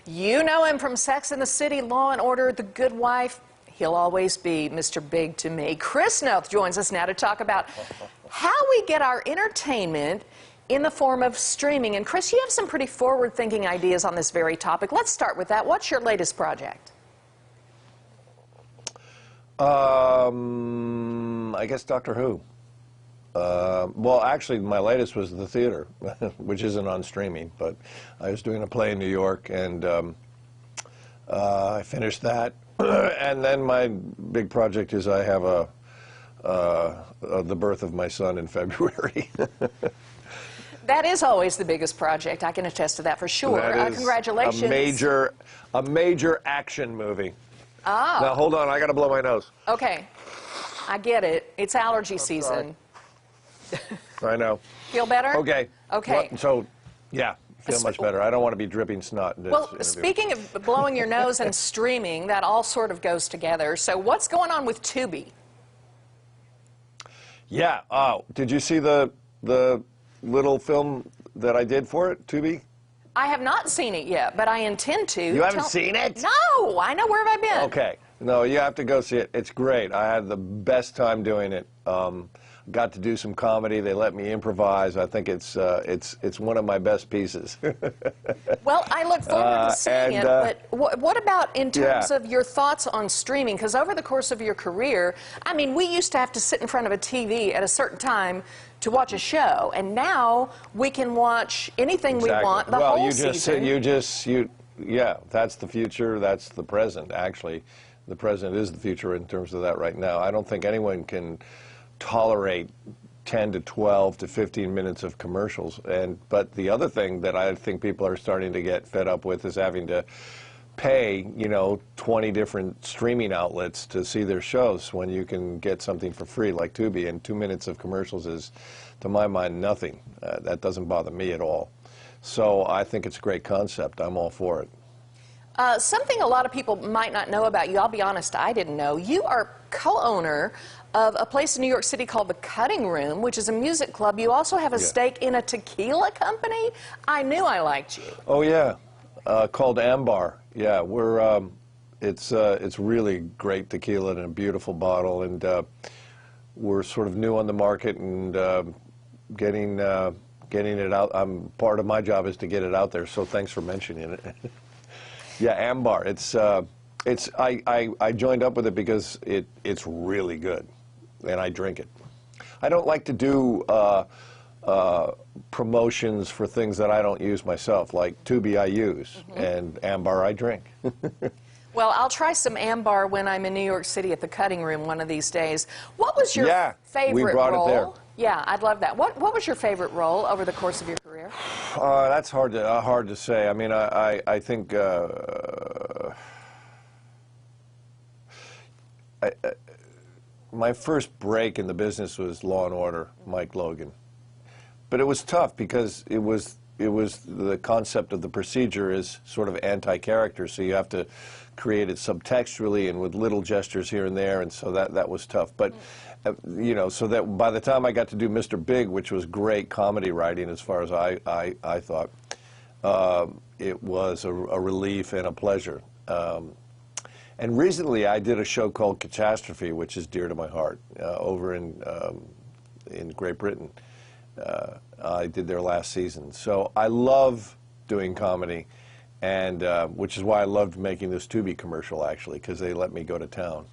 You know him from Sex and the City, Law and Order, The Good Wife. He'll always be Mr. Big to me. Chris Noth joins us now to talk about how we get our entertainment in the form of streaming. And Chris, you have some pretty forward-thinking ideas on this very topic. Let's start with that. What's your latest project? I guess Doctor Who. Well, actually, my latest was The Theater, which isn't on streaming, but I was doing a play in New York, and I finished that. And then my big project is I have the birth of my son in February. That is always the biggest project. I can attest to that for sure. Congratulations. A major action movie. Oh. Now, hold on. I got to blow my nose. Okay. I get it. It's allergy season. I know. Feel better? Okay. Okay. Well, so, yeah, feel much better. I don't want to be dripping snot in this interview. Speaking of blowing your nose and streaming, that all sort of goes together. So what's going on with Tubi? Yeah. Did you see the little film that I did for it, Tubi? I have not seen it yet, but I intend to. You haven't seen it? No. I know. Where have I been? Okay. No, you have to go see it. It's great. I had the best time doing it. Got to do some comedy. They let me improvise. I think it's one of my best pieces. Well, I look forward to seeing it. But what about in terms of your thoughts on streaming? Because over the course of your career, I mean, we used to have to sit in front of a TV at a certain time to watch a show, and now we can watch anything we want the whole season. Yeah, that's the future. That's the present. Actually, the present is the future in terms of that right now. I don't think anyone can tolerate 10 to 12 to 15 minutes of commercials. But the other thing that I think people are starting to get fed up with is having to pay, 20 different streaming outlets to see their shows when you can get something for free like Tubi, and 2 minutes of commercials is, to my mind, nothing. That doesn't bother me at all. So I think it's a great concept. I'm all for it. Something a lot of people might not know about you, I'll be honest, I didn't know. You are co-owner of a place in New York City called The Cutting Room, which is a music club. You also have a stake in a tequila company. I knew I liked you. Oh, yeah. Called Ambar. Yeah, it's really great tequila in a beautiful bottle, and we're sort of new on the market and getting it out. Part of my job is to get it out there, so thanks for mentioning it. Yeah, Ambar. I joined up with it because it's really good, and I drink it. I don't like to do promotions for things that I don't use myself, like Tubi I use, and Ambar I drink. Well, I'll try some Ambar when I'm in New York City at The Cutting Room one of these days. What was your favorite role? We brought it there. Yeah, I'd love that. What was your favorite role over the course of your career? That's hard to say. I mean, I think my first break in the business was Law and Order, Mike Logan. But it was tough because it was the concept of the procedure is sort of anti-character, so you have to create it subtextually and with little gestures here and there, and so that was tough. But so that by the time I got to do Mr. Big, which was great comedy writing as far as I thought, it was a relief and a pleasure. And recently I did a show called Catastrophe, which is dear to my heart, over in Great Britain. I did their last season. So I love doing comedy, and which is why I loved making this Tubi commercial, actually, because they let me go to town.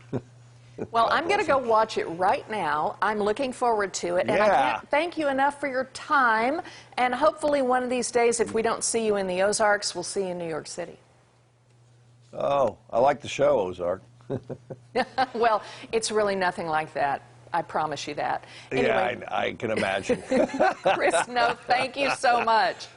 Well, I'm going to go watch it right now. I'm looking forward to it. And I can't thank you enough for your time. And hopefully one of these days, if we don't see you in the Ozarks, we'll see you in New York City. Oh, I like the show, Ozark. Well, it's really nothing like that. I promise you that. Anyway. Yeah, I can imagine. Chris Noth, thank you so much.